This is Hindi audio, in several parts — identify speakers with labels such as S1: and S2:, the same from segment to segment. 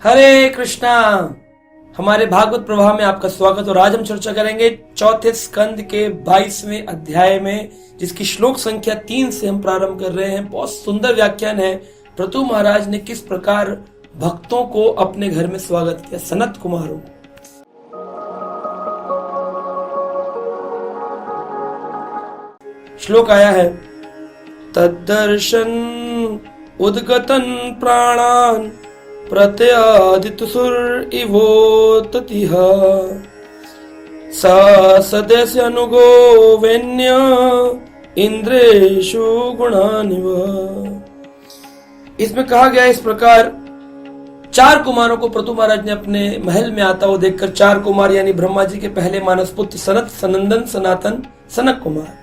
S1: हरे कृष्णा। हमारे भागवत प्रवाह में आपका स्वागत। और आज हम चर्चा करेंगे चौथे स्कंद के 22वें अध्याय में, जिसकी श्लोक संख्या 3 से हम प्रारंभ कर रहे हैं। बहुत सुंदर व्याख्यान है। पृथु महाराज ने किस प्रकार भक्तों को अपने घर में स्वागत किया, सनत कुमारों को। श्लोक आया है, तद्दर्शन उद्गतन प्राणान प्रत्यादितुसुर इवोततिह सा सदस्य अनुगो वेन्य इंद्रेषु गुणानिव। इसमें कहा गया इस प्रकार, 4 कुमारों को पृथु महाराज ने अपने महल में आता हुआ देखकर, 4 कुमार यानी ब्रह्मा जी के पहले मानस पुत्र सनत, सनंदन, सनातन, सनक कुमार,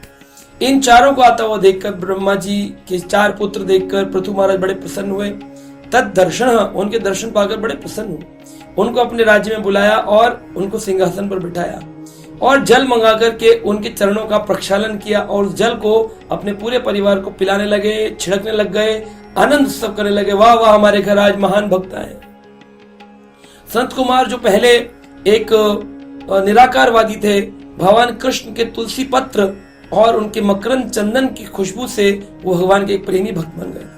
S1: इन चारों को आता हुआ देखकर, ब्रह्मा जी के 4 पुत्र देखकर पृथु महाराज बड़े प्रसन्न हुए। तद दर्शन, उनके दर्शन पाकर बड़े प्रसन्न हुए। उनको अपने राज्य में बुलाया और उनको सिंहासन पर बिठाया और जल मंगा करके उनके चरणों का प्रक्षालन किया और उस जल को अपने पूरे परिवार को पिलाने लगे, छिड़कने लग गए, आनंद उत्सव करने लगे। वाह वाह, हमारे घर आज महान भक्त आए। संत कुमार जो पहले एक निराकारवादी थे, भगवान कृष्ण के तुलसी पत्र और उनके मकरंद चंदन की खुशबू से वो भगवान के एक प्रेमी भक्त बन गए।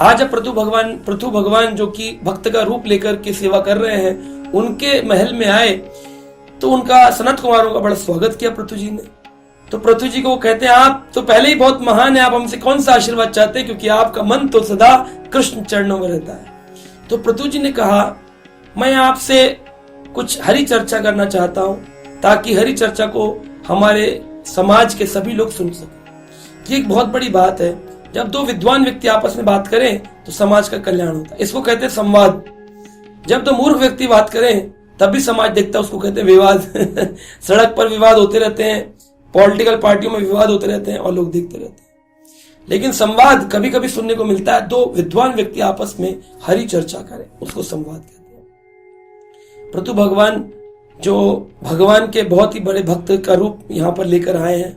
S1: आज अब पृथु भगवान जो कि भक्त का रूप लेकर के सेवा कर रहे हैं, उनके महल में आए तो उनका सनत कुमारों का बड़ा स्वागत किया पृथु जी ने। तो पृथु जी को वो कहते हैं, आप तो पहले ही बहुत महान है, आप हमसे कौन सा आशीर्वाद चाहते हैं, क्योंकि आपका मन तो सदा कृष्ण चरणों में रहता है। तो पृथु जी ने कहा, मैं आपसे कुछ हरि चर्चा करना चाहता हूं, ताकि हरि चर्चा को हमारे समाज के सभी लोग सुन सके। ये एक बहुत बड़ी बात है। जब 2 विद्वान व्यक्ति आपस में बात करें तो समाज का कल्याण होता है, इसको कहते हैं संवाद। जब 2 मूर्ख व्यक्ति बात करें तब भी समाज देखता है, उसको कहते हैं विवाद। सड़क पर विवाद होते रहते हैं, पॉलिटिकल पार्टियों में विवाद होते रहते हैं और लोग देखते रहते हैं। लेकिन संवाद कभी कभी सुनने को मिलता है। 2 विद्वान व्यक्ति आपस में हरि चर्चा करें, उसको संवाद कहते हैं। पृथु भगवान जो भगवान के बहुत ही बड़े भक्त का रूप यहाँ पर लेकर आए हैं,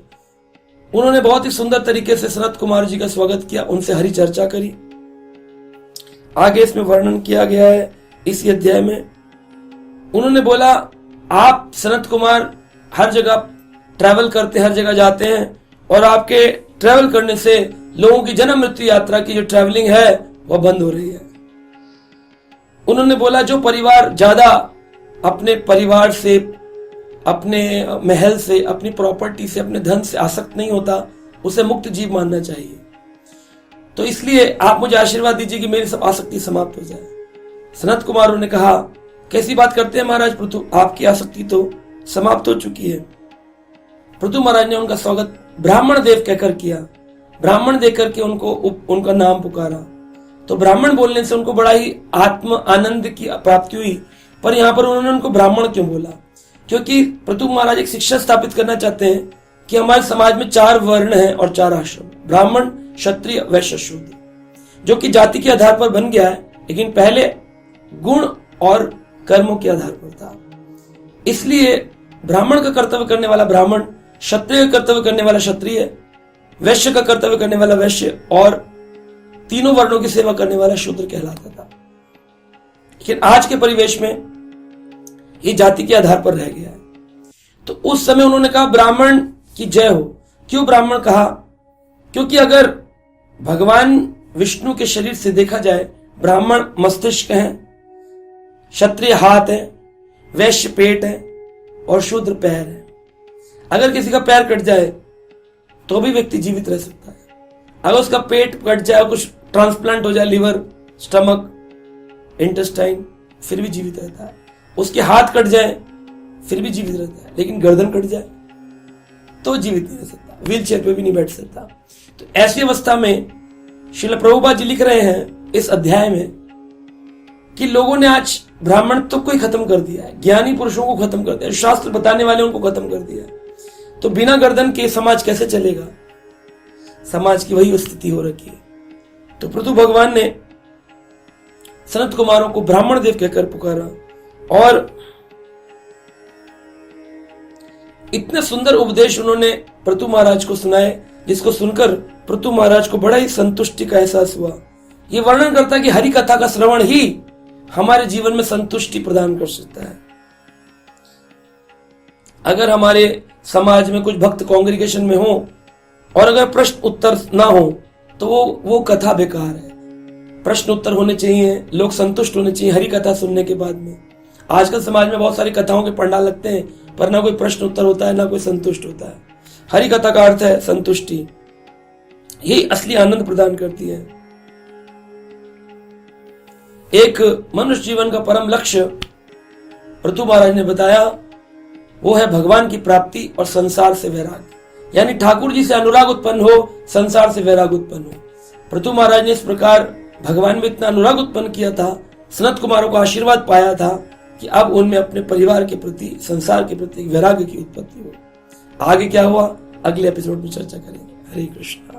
S1: उन्होंने बहुत ही सुंदर तरीके से सनत कुमार जी का स्वागत किया, उनसे हरि चर्चा करी। आगे इसमें वर्णन किया गया है इसी अध्याय में। उन्होंने बोला, आप सनत कुमार हर जगह ट्रैवल करते हैं, हर जगह जाते हैं, और आपके ट्रैवल करने से लोगों की जन्म मृत्यु यात्रा की जो ट्रैवलिंग है वह बंद हो रही है। उन्होंने बोला, जो परिवार ज्यादा अपने परिवार से, अपने महल से, अपनी प्रॉपर्टी से, अपने धन से आसक्त नहीं होता, उसे मुक्त जीव मानना चाहिए। तो इसलिए आप मुझे आशीर्वाद दीजिए कि मेरी सब आसक्ति समाप्त हो जाए। सनत कुमारों ने कहा, कैसी बात करते हैं महाराज पृथु, आपकी आसक्ति तो समाप्त हो चुकी है। पृथु महाराज ने उनका स्वागत ब्राह्मण देव कहकर किया। ब्राह्मण देकर के उनका नाम पुकारा। तो ब्राह्मण बोलने से उनको बड़ा ही आत्म आनंद की प्राप्ति हुई। पर यहाँ पर उन्होंने उनको ब्राह्मण क्यों बोला? क्योंकि पृथु महाराज एक शिक्षा स्थापित करना चाहते हैं कि हमारे समाज में 4 वर्ण हैं और 4 आश्रम, ब्राह्मण, क्षत्रिय, वैश्य, शूद्र, जो कि जाति के आधार पर बन गया है, लेकिन पहले गुण और कर्मों के आधार पर था। इसलिए ब्राह्मण का कर्तव्य करने वाला ब्राह्मण, क्षत्रिय का कर्तव्य करने वाला क्षत्रिय, वैश्य का कर्तव्य करने वाला वैश्य और तीनों वर्णों की सेवा करने वाला शूद्र कहलाता था। लेकिन आज के परिवेश में ये जाति के आधार पर रह गया है। तो उस समय उन्होंने कहा, ब्राह्मण की जय हो। क्यों ब्राह्मण कहा? क्योंकि अगर भगवान विष्णु के शरीर से देखा जाए, ब्राह्मण मस्तिष्क है, क्षत्रिय हाथ है, वैश्य पेट है और शूद्र पैर है। अगर किसी का पैर कट जाए तो भी व्यक्ति जीवित रह सकता है। अगर उसका पेट कट जाए, कुछ ट्रांसप्लांट हो जाए, लिवर, स्टमक, इंटेस्टाइन, फिर भी जीवित रहता है। उसके हाथ कट जाए फिर भी जीवित रहता है, लेकिन गर्दन कट जाए तो जीवित नहीं रह सकता, व्हील चेयर पे भी नहीं बैठ सकता। तो ऐसी अवस्था में श्रील प्रभुपाद जी लिख रहे हैं इस अध्याय में कि लोगों ने आज ब्राह्मणत्व को ही खत्म कर दिया है, ज्ञानी पुरुषों को खत्म कर दिया है, शास्त्र बताने वाले उनको खत्म कर दिया है। तो बिना गर्दन के समाज कैसे चलेगा? समाज की वही स्थिति हो रखी है। तो पृथु भगवान ने सनत कुमारों को ब्राह्मण देव कहकर पुकारा और इतने सुंदर उपदेश उन्होंने पृथु महाराज को सुनाए, जिसको सुनकर पृथु महाराज को बड़ा ही संतुष्टि का एहसास हुआ। ये वर्णन करता है कि हरि कथा का श्रवण ही हमारे जीवन में संतुष्टि प्रदान कर सकता है। अगर हमारे समाज में कुछ भक्त कांग्रीगेशन में हो और अगर प्रश्न उत्तर ना हो तो वो कथा बेकार है। प्रश्न उत्तर होने चाहिए, लोग संतुष्ट होने चाहिए हरि कथा सुनने के बाद में। आजकल समाज में बहुत सारी कथाओं के पंडाल लगते हैं पर ना कोई प्रश्न उत्तर होता है, ना कोई संतुष्ट होता है। हरि कथा का अर्थ है संतुष्टि, यही असली आनंद प्रदान करती है। एक मनुष्य जीवन का परम लक्ष्य पृथु महाराज ने बताया, वो है भगवान की प्राप्ति और संसार से वैराग्य। यानी ठाकुर जी से अनुराग उत्पन्न हो, संसार से वैराग उत्पन्न हो। पृथु महाराज ने इस प्रकार भगवान में इतना अनुराग उत्पन्न किया था, सनत कुमारों का आशीर्वाद पाया था कि अब उनमें अपने परिवार के प्रति, संसार के प्रति वैराग्य की उत्पत्ति हो। आगे क्या हुआ अगले एपिसोड में चर्चा करेंगे। हरे कृष्ण।